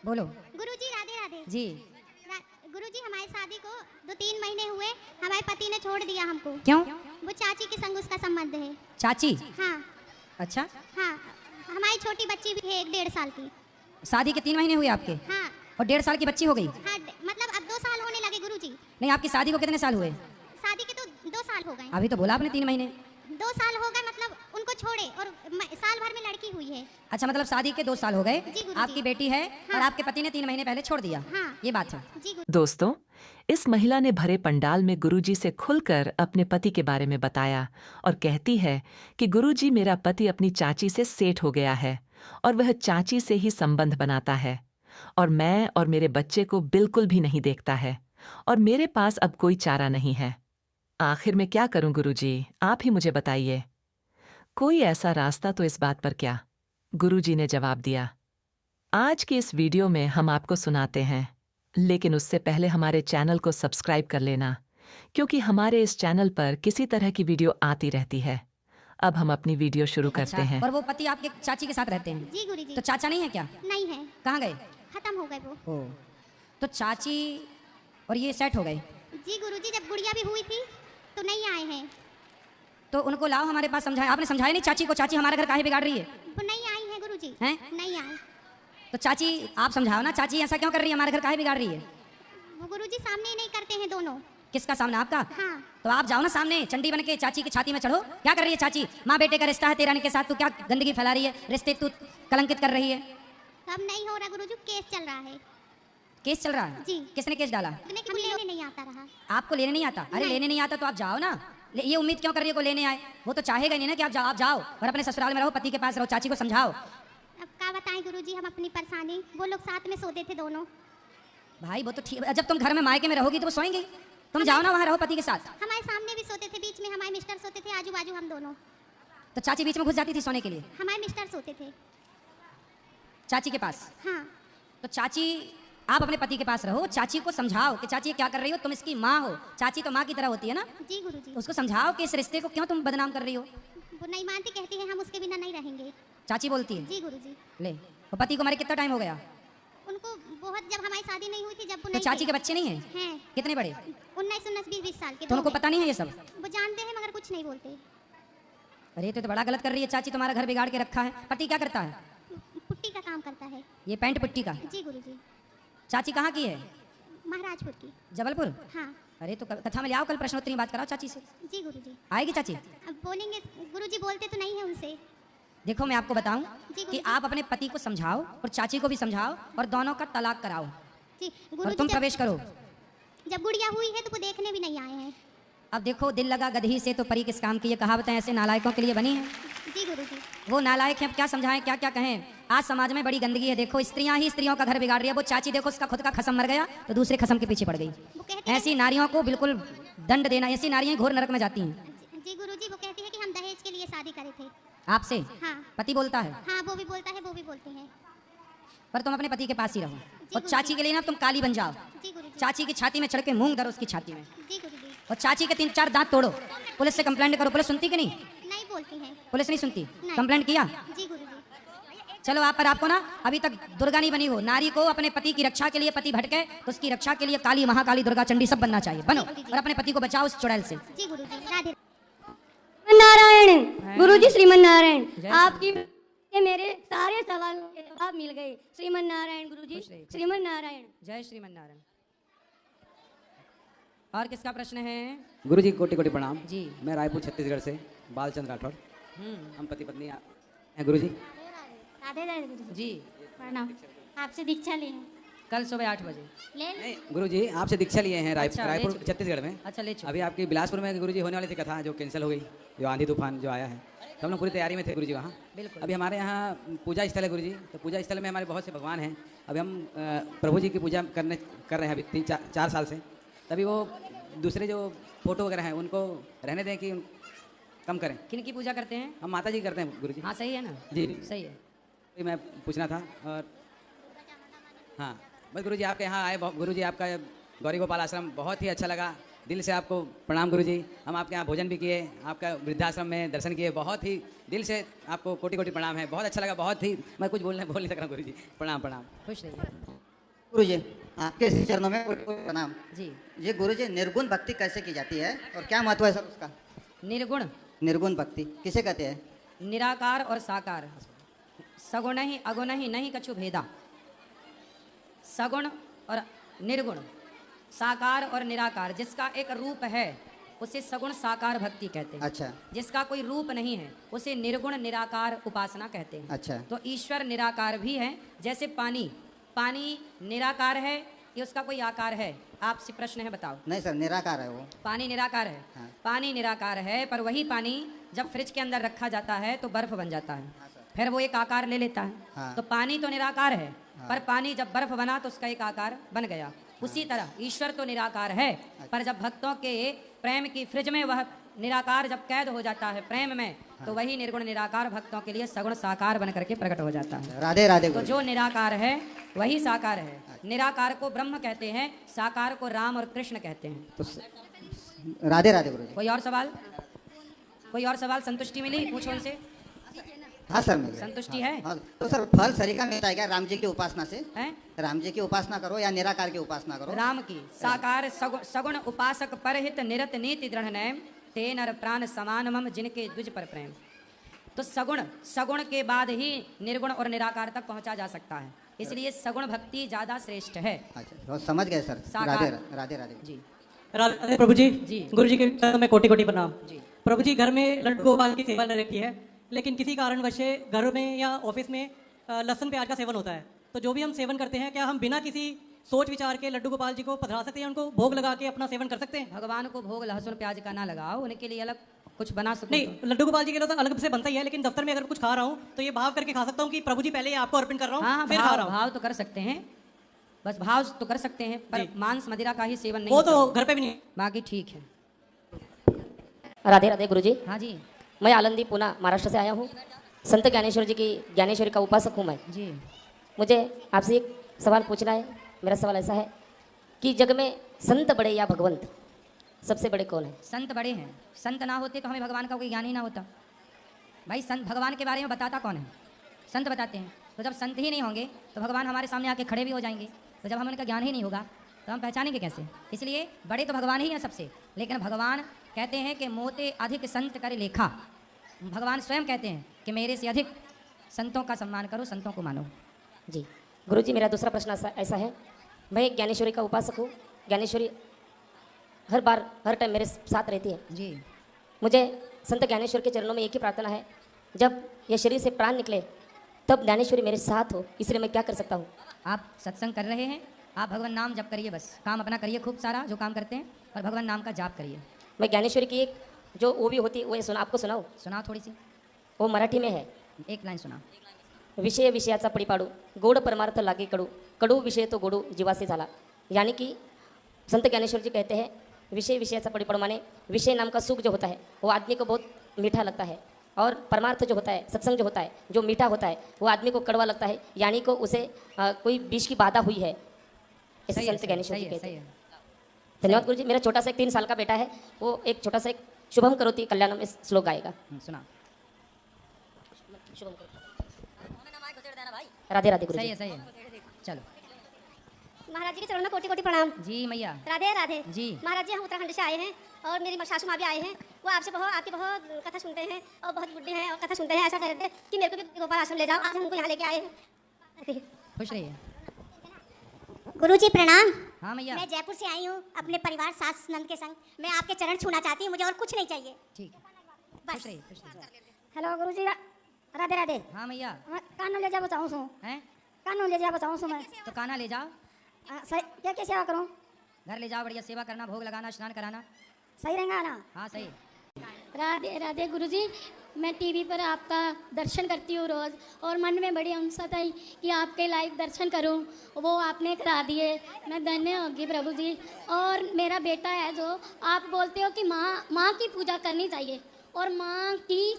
बोलो। गुरुजी राधे राधे। जी। गुरुजी हमारी शादी को 2-3 महीने हुए, हमारे पति ने छोड़ दिया हमको। क्यों? वो चाची के संग उसका संबंध है। चाची? हाँ अच्छा। हाँ, हमारी छोटी बच्ची भी है 1-1.5 साल की। शादी के 3 महीने हुए आपके? हाँ। और 1.5 साल की बच्ची हो गई? हाँ, मतलब अब 2 साल होने लगे गुरुजी। नहीं, आपकी शादी को कितने साल हुए? शादी के तो 2 साल हो गए। अभी तो बोला आपने 3 महीने। 2 साल हो गए, मतलब उनको छोड़े और साल भर में लड़की हुई है। अच्छा, मतलब शादी के 2 साल हो गए। जी गुरुजी। आपकी बेटी है। हाँ। और आपके पति ने 3 महीने पहले छोड़ दिया। हाँ। ये बात है। जी दोस्तों, इस महिला ने भरे पंडाल में गुरुजी से खुलकर अपने पति के बारे में बताया और कहती है कि गुरुजी, मेरा पति अपनी चाची से सेठ हो गया है और वह चाची से ही संबंध बनाता है और मैं और मेरे बच्चे को बिल्कुल भी नहीं देखता है और मेरे पास अब कोई चारा नहीं है। आखिर में क्या करूं गुरुजी, आप ही मुझे बताइए। कोई ऐसा रास्ता तो इस बात पर क्या? गुरुजी ने जवाब दिया। आज की इस वीडियो में हम आपको सुनाते हैं, लेकिन उससे पहले हमारे चैनल को सब्सक्राइब कर लेना, क्योंकि हमारे इस चैनल पर किसी तरह की वीडियो आती रहती है। अब हम अपनी वीडियो शुरू करते हैं। और वो पति आपके चाची के साथ रहते हैं? जी गुरुजी। तो चाचा नहीं है क्या? नहीं है, कहाँ गए? खत्म हो गए वो। ओ, तो चाची और ये सेट हो गए? जी गुरुजी, जब गुड़िया भी हुई थी तो नहीं आए हैं। तो उनको लाओ हमारे पास, समझाया आपने? समझाया नहीं चाची को? चाची हमारा घर काहे बिगाड़ रही है? वो नहीं आई है गुरुजी। हैं? नहीं आए। तो चाची आप समझाओ ना, चाची ऐसा क्यों कर रही है? हमारे घर काहे बिगाड़ रही है? वो गुरुजी सामने ही नहीं करते हैं दोनों। किसका सामना? आपका? हाँ। तो आप जाओ ना सामने, चंडी बन के चाची की छाती में चढ़ो। क्या कर रही है चाची? माँ बेटे का रिश्ता है तेरा के साथ, तू क्या गंदगी फैला रही है? रिश्ते तू कलंकित कर रही है। अब नहीं हो रहा गुरुजी, केस चल रहा है। केस चल रहा है? जी। किसने केस डाला? लेने नहीं आता रहा। आपको लेने नहीं आता? अरे नहीं। लेने नहीं आता तो आप जाओ ना। ये उम्मीद क्यों कर रही है को लेने आए? वो तो चाहेगा नहीं ना कि आप जाओ और अपने ससुराल में रहो, पति के पास रहो। चाची को समझाओ। अब क्या बताएं गुरुजी हम अपनी परेशानी। वो लोग साथ में सोते थे दोनों। भाई वो तो ठीक, जब तुम घर में मायके में रहोगी तो वो सोएंगी। तुम जाओ ना वहाँ रहो पति के साथ। हमारे सामने भी सोते थे, बीच में हमारे मिस्टर सोते थे, आजू बाजू हम दोनों। तो चाची बीच में घुस जाती थी सोने के लिए? हमारे मिस्टर सोते थे। चाची के पास? हाँ। तो चाची, आप अपने पति के पास रहो, चाची को समझाओ कि चाची क्या कर रही हो, तुम इसकी माँ हो। चाची तो माँ की तरह होती है ना? जी गुरुजी। उसको समझाओ कि इस रिश्ते को क्यों तुम बदनाम कर रही हो। वो नहीं मानती, कहती है हम उसके बिना नहीं रहेंगे। चाची बोलती है? जी गुरुजी। ले, वो पति को मरे कितना टाइम हो गया? उनको बहुत, जब हमारी शादी नहीं हुई थी, जब वो तो नहीं चाची थे। के बच्चे नहीं हैं? हैं। कितने बड़े? 19, 20 साल के। तो उनको दो पता नहीं है ये सब? हैं। वो जानते हैं मगर कुछ नहीं बोलते। अरे तो बड़ा गलत कर रही है चाची, तुम्हारा घर बिगाड़ के रखा है। पति क्या करता है? पुट्टी का काम करता है। ये पैंट पुट्टी का? जी गुरुजी। चाची कहाँ की है? महाराजपुर की। जबलपुर? हाँ। अरे तो कथा में ले आओ, कल प्रश्नोत्तरी बात कराओ चाची से। जी गुरुजी। आएगी चाची? अब बोलेंगे, गुरुजी बोलते तो नहीं है उनसे। देखो मैं आपको बताऊं जी कि गुरुजी। आप अपने पति को समझाओ और चाची को भी समझाओ और दोनों का तलाक कराओ जी और गुरुजी। तुम प्रवेश करो। जब गुड़िया हुई है तो वो देखने भी नहीं आए हैं। अब देखो, दिल लगा गधी से तो परी किस काम की, ये कहावतें ऐसे नालायकों के लिए बनी है। जी गुरुजी। वो नालायक हैं, अब क्या समझाएं, क्या क्या कहें। आज समाज में बड़ी गंदगी है। देखो स्त्रियां ही स्त्रियों का घर बिगाड़ रही है। वो चाची देखो, उसका खुद का खसम मर गया तो दूसरे खसम के पीछे पड़ गई। वो कहती है, ऐसी नारियों को बिल्कुल दंड देना। ऐसी नारियां घोर नरक में जाती हैं। जी गुरुजी, वो कहती है कि हम दहेज के लिए शादी करे थे। आपसे? हाँ। पति बोलता है? हाँ, वो भी बोलता है, वो भी बोलते हैं। पर तुम अपने पति के पास ही रहो और गुरुजी। चाची के लिए ना तुम काली बन जाओ। जी गुरुजी। चाची की छाती में चढ़ के मूंग धरो, उसकी छाती में, जी गुरुजी। और चाची के 3-4 दांत तोड़ो। पुलिस से कंप्लेंट करो। पुलिस सुनती कि नहीं? नहीं बोलती हैं। पुलिस नहीं सुनती? नहीं। कंप्लेंट किया? जी गुरुजी। चलो आप, पर आपको ना अभी तक दुर्गा नहीं बनी हो। नारी को अपने पति की रक्षा के लिए, पति भटके तो उसकी रक्षा के लिए काली, महाकाली, दुर्गा, चंडी सब बनना चाहिए। बनो और अपने पति को बचाओ उस चुड़ैल से। जी गुरुजी। राधे। नारायण गुरुजी, श्रीमन नारायण, जय आपकी ये मेरे सारे सवालों के जवाब मिल गए। श्रीमन नारायण गुरुजी, खुश रहिए। श्रीमन नारायण। जय श्रीमन नारायण। और किसका प्रश्न है? गुरुजी कोटि कोटि प्रणाम जी। मैं रायपुर छत्तीसगढ़ से बालचंद राठौर। हम्म। हम पति पत्नी हैं गुरुजी। राधे राधे गुरुजी। जी। प्रणाम। आपसे दीक्षा ली है। कल सुबह 8 बजे। ले नहीं गुरुजी, आपसे दीक्षा लिए हैं अच्छा, ले रायपुर चुके। छत्तीसगढ़ में। अच्छा, ले चुके। अभी आपकी बिलासपुर में गुरुजी होने वाली थी कथा, जो कैंसिल हो गई, जो आंधी तूफान जो आया है। तो हम लोग पूरी तैयारी में थे गुरुजी वहाँ। बिल्कुल। अभी हमारे यहाँ पूजा स्थल है गुरुजी। तो पूजा स्थल में हमारे बहुत से भगवान हैं। अभी हम प्रभु जी की पूजा कर रहे हैं अभी 3-4 साल से। तभी वो दूसरे जो फोटो वगैरह हैं उनको रहने दें कि कम करें। किन की पूजा करते हैं? हम माता जी करते हैं गुरुजी। हाँ सही है ना? जी सही है। ये मैं पूछना था। और हाँ, बस गुरुजी आपके यहाँ आए, गुरुजी आपका गौरी गोपाल आश्रम बहुत ही अच्छा लगा। दिल से आपको प्रणाम गुरुजी। हम आपके यहाँ भोजन भी किए, आपका वृद्धाश्रम में दर्शन किए, बहुत ही दिल से आपको कोटि कोटि प्रणाम है। बहुत अच्छा लगा, बहुत ही मैं कुछ बोल नहीं सक रहा गुरुजी। प्रणाम प्रणाम। खुश रहिए। गुरुजी आपके चरणों में प्रणाम। जी। जी गुरुजी, निर्गुण भक्ति कैसे की जाती है और क्या महत्व है सर उसका? निर्गुण, निर्गुण भक्ति किसे कहते हैं? निराकार और साकार, सगुण ही अगुण ही नहीं कछु भेदा। सगुण और निर्गुण, साकार और निराकार, जिसका एक रूप है उसे सगुण साकार भक्ति कहते हैं। अच्छा जिसका कोई रूप नहीं है उसे निर्गुण निराकार उपासना कहते हैं। अच्छा। तो ईश्वर निराकार भी है। जैसे पानी, पानी निराकार है, ये उसका कोई आकार है? आपसे प्रश्न है, बताओ। नहीं सर, निराकार है वो। पानी निराकार है। हाँ। पानी निराकार है, पर वही पानी जब फ्रिज के अंदर रखा जाता है तो बर्फ बन जाता है, फिर वो एक आकार ले लेता है। हाँ। तो पानी तो निराकार है, पर पानी जब बर्फ बना तो उसका एक आकार बन गया। उसी तरह ईश्वर तो निराकार है, पर जब भक्तों के प्रेम की फ्रिज में वह निराकार जब कैद हो जाता है प्रेम में, तो वही निर्गुण निराकार भक्तों के लिए सगुण साकार बन करके प्रकट हो जाता है। राधे राधे तो गुरुजी। जो निराकार है वही साकार है। निराकार को ब्रह्म कहते हैं, साकार को राम और कृष्ण कहते हैं। तो राधे राधे गुरुजी। कोई और सवाल? कोई और सवाल? संतुष्टि मिली? पूछो उनसे। हाँ सर, मिल गया। संतुष्टि है? हाँ, तो सर फल सरीका मिलता है क्या राम जी की उपासना से? हैं? राम जी की उपासना करो या निराकार की उपासना करो? राम की साकार सगुण उपासक परहित निरत नीति दृढ़ नैम ते नर प्राण समान मम जिनके दुज पर प्रेम। तो सगुण के बाद ही निर्गुण और निराकार तक पहुंचा जा सकता है, इसलिए सगुण भक्ति ज्यादा श्रेष्ठ है। अच्छा, तो समझ गए सर। साकार। राधे राधे राधे। जी राधे प्रभु जी। जी। गुरु जी के चरणों में कोटि कोटि प्रणाम। जी। प्रभु जी, घर में लड्डू गोपाल की सेवा ले रखी है, लेकिन किसी कारणवश घर में या ऑफिस में लहसुन प्याज का सेवन होता है। तो जो भी हम सेवन करते हैं, क्या हम बिना किसी सोच विचार के लड्डू गोपाल जी को पधरा सकते हैं, उनको भोग लगा के अपना सेवन कर सकते हैं? भगवान को भोग लहसुन प्याज का ना लगाओ, उनके लिए अलग कुछ बना सको। नहीं, लड्डू गोपाल जी के लिए तो अलग से बनता ही है, लेकिन दफ्तर में अगर कुछ खा रहा हूँ तो ये भाव करके खा सकता हूँ कि प्रभु जी पहले ये आपको अर्पण कर रहा हूँ, हाँ, फिर खा रहा हूँ। भाव तो कर सकते हैं, बस भाव तो कर सकते हैं, पर जी। मांस मदिरा का ही सेवन नहीं वो तो करना। घर पे भी नहीं। बाकी ठीक है। राधे राधे गुरुजी। हाँ जी। मैं आलंदी पूना महाराष्ट्र से आया हूँ। संत ज्ञानेश्वर जी की ज्ञानेश्वरी का उपासक हूँ मैं। जी। मुझे आपसे एक सवाल पूछना है। मेरा सवाल ऐसा है कि जग में संत बड़े या भगवंत, सबसे बड़े कौन है? संत बड़े हैं। संत ना होते तो हमें भगवान का कोई ज्ञान ही ना होता। भाई संत भगवान के बारे में बताता कौन है? संत बताते हैं। तो जब संत ही नहीं होंगे तो भगवान हमारे सामने आके खड़े भी हो जाएंगे। तो जब हम उनका ज्ञान ही नहीं होगा तो हम पहचानेंगे कैसे? इसलिए बड़े तो भगवान ही हैं सबसे, लेकिन भगवान कहते हैं कि मोते अधिक संत कर लेखा। भगवान स्वयं कहते हैं कि मेरे से अधिक संतों का सम्मान करो, संतों को मानो। जी गुरुजी, मेरा दूसरा प्रश्न ऐसा है, मैं एक ज्ञानेश्वरी का उपासक हूँ। ज्ञानेश्वरी हर बार हर टाइम मेरे साथ रहती है। जी। मुझे संत ज्ञानेश्वर के चरणों में एक ही प्रार्थना है, जब ये शरीर से प्राण निकले तब ज्ञानेश्वरी मेरे साथ हो, इसलिए मैं क्या कर सकता हूँ? आप सत्संग कर रहे हैं, आप भगवान नाम जप करिए, बस काम अपना करिए खूब सारा जो काम करते हैं, और भगवान नाम का जाप करिए। मैं ज्ञानेश्वरी की एक जो वो भी होती है वो सुना आपको सुनाऊँ? सुनाओ थोड़ी सी, वो मराठी में है। एक लाइन सुना। विषय विषयाचा पडीपाडू, गोड परमार्थ लागे कडू, कडू विषय तो गोडू जीवासे झाला। यानी कि संत ज्ञानेश्वर जी कहते हैं विषय विषयाचा पड़ीपड़ माने विषय नाम का सुख जो होता है वो आदमी को बहुत मीठा लगता है, और परमार्थ जो होता है, सत्संग जो होता है, जो मीठा होता है वो आदमी को कड़वा लगता है, यानी को उसे कोई विष की बाधा हुई है, ऐसे सही है, संत ज्ञानेश्वर सही जी है, कहते सही हैं। है। धन्यवाद गुरु जी। मेरा छोटा सा एक 3 साल का बेटा है, वो एक छोटा सा एक शुभम करोति कल्याणम इस श्लोक गाएगा। सुना। शुभम करोति। राधे राधे गुरु सही जी। है, सही है। चलो। महाराज जी के चरणों में कोटि कोटि प्रणाम। जी मैया। राधे राधे जी। महाराज जी हम उत्तराखंड से आए हैं और मेरी सासू माँ भी आए हैं। वो आपसे आपकी बहुत कथा सुनते हैं और बहुत बुढ़े हैं और कथा सुनते हैं। ऐसा कह रहे थे कि मेरे को भी गोपाल आश्रम ले जाओ, आज हम उनको यहाँ लेके आए हैं। खुश रहिए। गुरुजी प्रणाम। हाँ मैया। मैं जयपुर से आई हूँ अपने परिवार सास नंद के संग। मैं आपके चरण छूना चाहती हूँ, मुझे और कुछ नहीं चाहिए। ठीक है। खुश रहिए, खुश रहिए। हेलो गुरुजी, राधे राधे। हाँ मैया। कानों ले जा बचाऊँ सो, हैं? कानों ले जा बचाऊँ सो मैं। तो काना ले जाओ, सही क्या क्या सेवा करूँ? घर ले जाओ, बढ़िया सेवा करना, भोग लगाना, स्नान कराना। सही रहेगा ना? हाँ सही। राधे राधे गुरुजी। मैं टीवी पर आपका दर्शन करती हूँ रोज़, और मन में बड़ी अंशा थी कि आपके लाइव दर्शन करूँ, वो आपने करा दिए। मैं धन्य होगी प्रभु जी। और मेरा बेटा है, जो आप बोलते हो कि माँ की पूजा करनी चाहिए और माँ की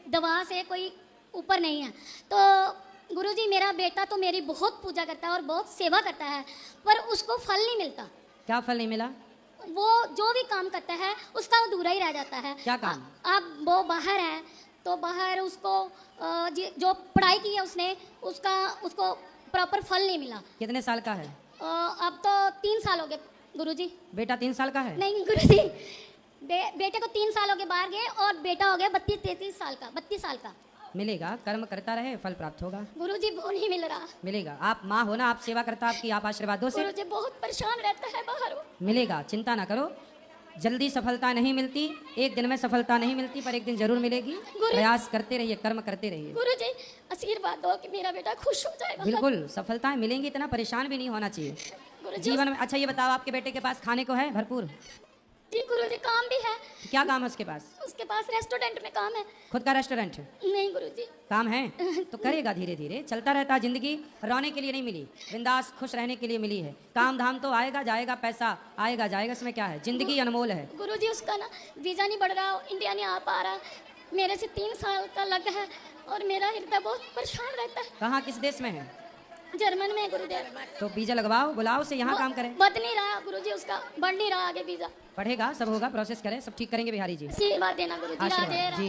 दवा से कोई ऊपर नहीं है, तो गुरुजी मेरा बेटा तो मेरी बहुत पूजा करता है और बहुत सेवा करता है, पर उसको फल नहीं मिलता। क्या फल नहीं मिला? वो जो भी काम करता है उसका अधूरा ही रह जाता है। क्या काम? अब वो बाहर है तो बाहर उसको जो पढ़ाई की है उसने उसको प्रॉपर फल नहीं मिला। कितने साल का है? अब तो 3 साल हो गए गुरुजी। बेटा 3 साल का है? नहीं गुरुजी, बेटे को 3 साल हो गए बाहर गए और बेटा हो गया 32-33 साल का, 32 साल का। मिलेगा, कर्म करता रहे फल प्राप्त होगा। गुरुजी वो नहीं मिल रहा। मिलेगा। आप माँ हो ना, आप सेवा करता आपकी, आप आशीर्वादों से गुरुजी बहुत परेशान रहता है बाहर वो। मिलेगा, चिंता ना करो। जल्दी सफलता नहीं मिलती, एक दिन में सफलता नहीं मिलती, पर एक दिन जरूर मिलेगी। प्रयास करते रहिए, कर्म करते रहिए। गुरुजी आशीर्वाद दो कि मेरा बेटा खुश हो जाए। बिल्कुल सफलताएं मिलेंगी, इतना परेशान भी नहीं होना चाहिए जीवन में। अच्छा ये बताओ, आपके बेटे के पास खाने को है भरपूर? जी गुरुजी काम भी है। क्या काम है उसके पास? उसके पास रेस्टोरेंट में काम है। खुद का रेस्टोरेंट है? नहीं गुरुजी। काम है तो करेगा, धीरे धीरे चलता रहता है। जिंदगी रोने के लिए नहीं मिली, बिंदास खुश रहने के लिए मिली है। काम धाम तो आएगा जाएगा, पैसा आएगा जाएगा, इसमें क्या है, जिंदगी अनमोल है। गुरुजी उसका ना वीज़ा नहीं बढ़ रहा, इंडिया नहीं आ पा रहा। मेरे से 3 साल का लगा है और मेरा हृदय बहुत परेशान रहता है। कहाँ, किस देश में है? जर्मन में गुरुदेव। तो वीजा लगवाओ, बुलाओ उसे, यहाँ काम करे। बद नहीं रहा गुरुजी, उसका बढ़ नहीं रहा आगे वीज़ा। पढ़ेगा, सब होगा, प्रोसेस करें, सब ठीक करेंगे बिहारी जी। आशीर्वाद देना गुरुजी। आशीर्वाद राधे जी।